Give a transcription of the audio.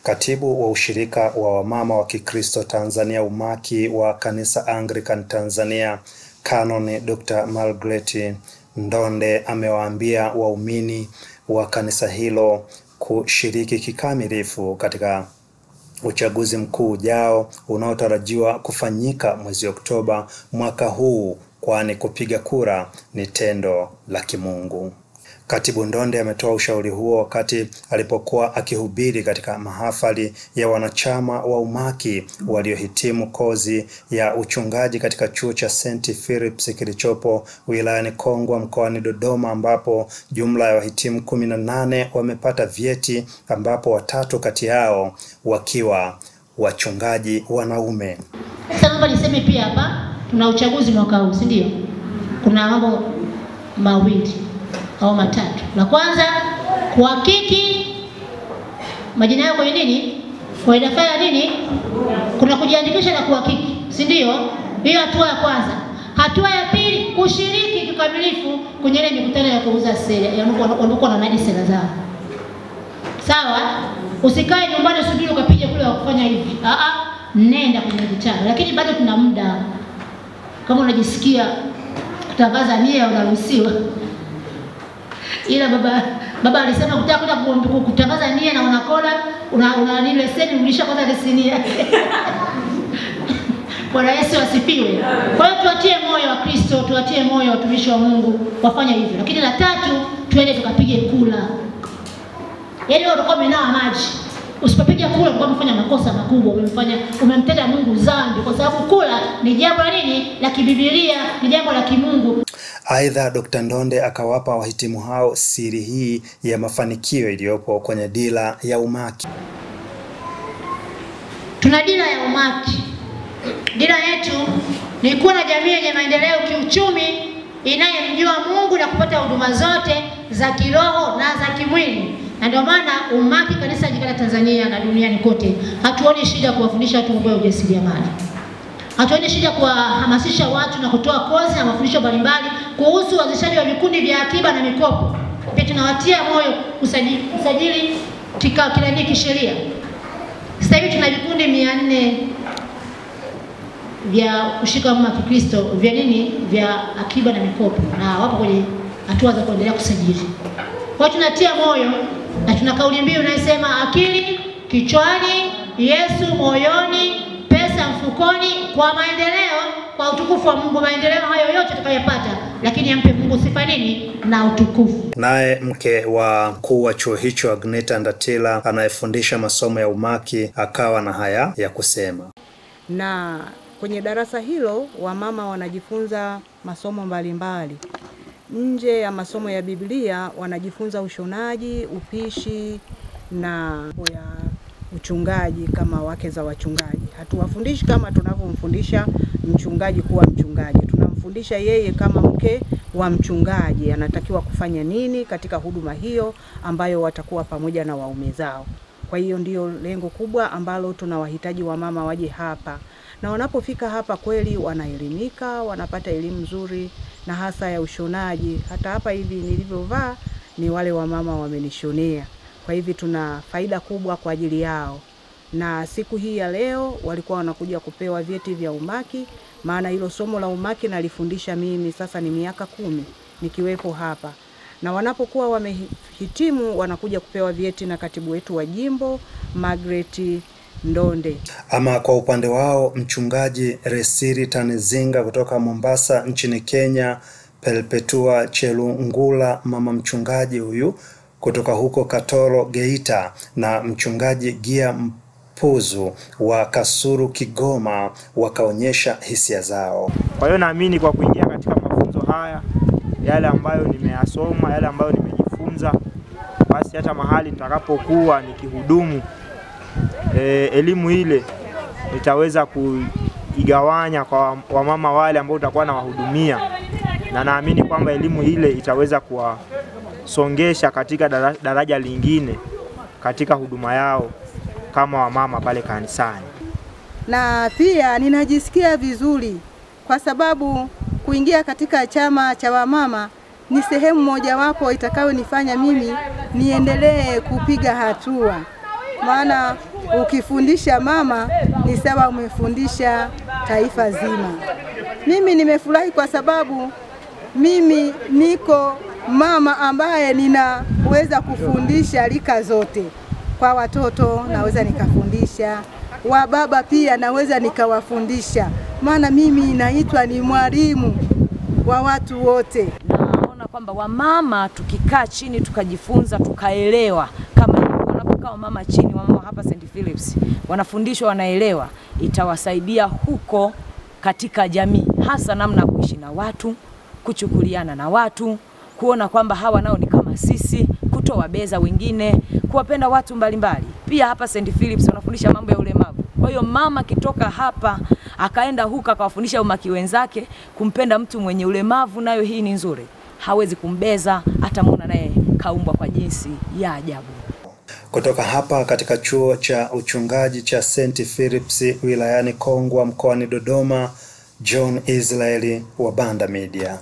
Katibu wa ushirika wa wamama wa Kikristo Tanzania umaki wa Kanisa Anglican Tanzania, Canon Dr. Margaret Ndonde amewaambia waumini wa kanisa hilo kushiriki kikamilifu katika uchaguzi mkuu ujao unaotarajiwa kufanyika mwezi Oktoba mwaka huu, kwani kupiga kura ni tendo la kimungu. Katibu Ndonde ametoa ushauri huo wakati alipokuwa akihubiri katika mahafali ya wanachama wa umaki waliohitimu kozi ya uchungaji katika chuo cha St. Philip's kilichopo wilayani Kongwa mkoani Dodoma, ambapo jumla ya wahitimu 18 wamepata vyeti, ambapo 3 kati yao wakiwa wachungaji wanaume. Sasa naomba niseme pia hapa tuna uchaguzi mwaka huu, si ndio? Kuna mambo mawili au matatu. La kwanza, kuhakiki majina yao kwenye nini? Kwa daftari ya nini? Kuna kujiandikisha na kuhakiki, si ndio? Hiyo hatua ya kwanza. Hatua ya pili, kushiriki kikamilifu kwenye ile mikutano ya kuuza sera, wanapokuwa wananadi sera zao. Sawa? Usikae nyumbani usubiri ukapige kule wa kufanya hivi. Nenda kwenye mkutano. Lakini bado tuna muda. Kama unajisikia kutangaza nia unaruhusiwa. Ila baba alisema kutaka kutangaza nia na una nini leseni ulishakosa leseni yake. Bwana Yesu asifiwe. Kwa hiyo tuatie moyo wa Kristo, tuatie moyo watumishi wa Mungu wafanye hivyo. Lakini la tatu, tuende tukapige kula. Yaani wewe utakuwa umenawa maji. Usipopiga kula utakuwa umefanya makosa makubwa, umemtenda Mungu dhambi, kwa sababu kula ni jambo la nini? La kibiblia, ni jambo la kimungu. Aidha, Dr. Ndonde akawapa wahitimu hao siri hii ya mafanikio iliyopo kwenye dira ya umaki. Tuna dira ya umaki. Dira yetu ni kuwa na jamii yenye maendeleo kiuchumi, inayemjua Mungu na kupata huduma zote za kiroho na za kimwili. Na ndio maana umaki Kanisa Anglikana Tanzania na duniani kote hatuoni shida kuwafundisha watu mambo ya ujasiriamali. Hatuoni shida kuwahamasisha watu na kutoa kozi na mafundisho mbalimbali kuhusu uanzishaji wa vikundi vya akiba na mikopo. Pia tunawatia moyo kusajili kilani kisheria. Sasa hivi tuna vikundi 400 vya kushika mama Kikristo vya nini? Vya akiba na mikopo, na wapo kwenye hatua za kuendelea kusajili. Kwa hiyo tunatia moyo na tuna kauli mbiu inayosema akili kichwani, Yesu moyoni, pesa mfukoni, kwa maendeleo, kwa utukufu wa Mungu. Maendeleo hayo yote tutakayopata, lakini ampe Mungu sifa nini? Na utukufu. Naye mke wa mkuu wa chuo hicho, Agneta Ndatila, anayefundisha masomo ya umaki, akawa na haya ya kusema. Na kwenye darasa hilo wamama wanajifunza masomo mbalimbali. Nje ya masomo ya Biblia wanajifunza ushonaji, upishi na ya uchungaji kama wake za wachungaji. Hatuwafundishi kama tunavyomfundisha mchungaji kuwa mchungaji. Tunamfundisha yeye kama mke wa mchungaji anatakiwa kufanya nini katika huduma hiyo ambayo watakuwa pamoja na waume zao. Kwa hiyo ndio lengo kubwa ambalo tunawahitaji wamama waje hapa. Na wanapofika hapa kweli wanaelimika, wanapata elimu nzuri na hasa ya ushonaji. Hata hapa hivi nilivyovaa ni wale wamama wamenishonea. Kwa hivi tuna faida kubwa kwa ajili yao. Na siku hii ya leo walikuwa wanakuja kupewa vyeti vya umaki, maana hilo somo la umaki nalifundisha mimi sasa ni miaka 10 nikiwepo hapa. Na wanapokuwa wamehitimu wanakuja kupewa vyeti na katibu wetu wa jimbo, Margaret Ndonde. Ama kwa upande wao, mchungaji Resiri Tanizinga kutoka Mombasa nchini Kenya, Perpetua Chelungula, mama mchungaji huyu kutoka huko Katoro Geita, na mchungaji Gia Mpuzu wa Kasuru Kigoma wakaonyesha hisia zao. Kwa hiyo naamini kwa kuingia katika mafunzo haya, yale ambayo nimeyasoma, yale ambayo nimejifunza, basi hata mahali nitakapokuwa nikihudumu, elimu ile nitaweza kuigawanya kwa wamama wale ambao utakuwa na wahudumia, na naamini kwamba elimu ile itaweza kuwasongesha katika daraja lingine katika huduma yao kama wamama pale kanisani. Na pia ninajisikia vizuri kwa sababu kuingia katika chama cha wamama ni sehemu mojawapo itakayonifanya mimi niendelee kupiga hatua. maana ukifundisha mama ni sawa umefundisha taifa zima. Mimi nimefurahi kwa sababu mimi niko mama ambaye ninaweza kufundisha rika zote. Kwa watoto naweza nikafundisha, wa baba pia naweza nikawafundisha, maana mimi naitwa ni mwalimu wa watu wote. Naona kwamba wamama tukikaa chini tukajifunza tukaelewa, kama wanapokaa wamama chini, wamama hapa St. Philips wanafundishwa wanaelewa, itawasaidia huko katika jamii, hasa namna kuishi na watu, kuchukuliana na watu, kuona kwamba hawa nao ni kama sisi, kutowabeza wengine, kuwapenda watu mbalimbali. Pia hapa St. Philips wanafundisha mambo ya ulemavu. Kwa hiyo mama kitoka hapa akaenda huka akawafundisha umaki wenzake kumpenda mtu mwenye ulemavu, nayo hii ni nzuri. Hawezi kumbeza, atamuona naye kaumbwa kwa jinsi ya ajabu. Kutoka hapa katika chuo cha uchungaji cha St. Philips wilayani Kongwa mkoani Dodoma, John Israeli wa Banda Media.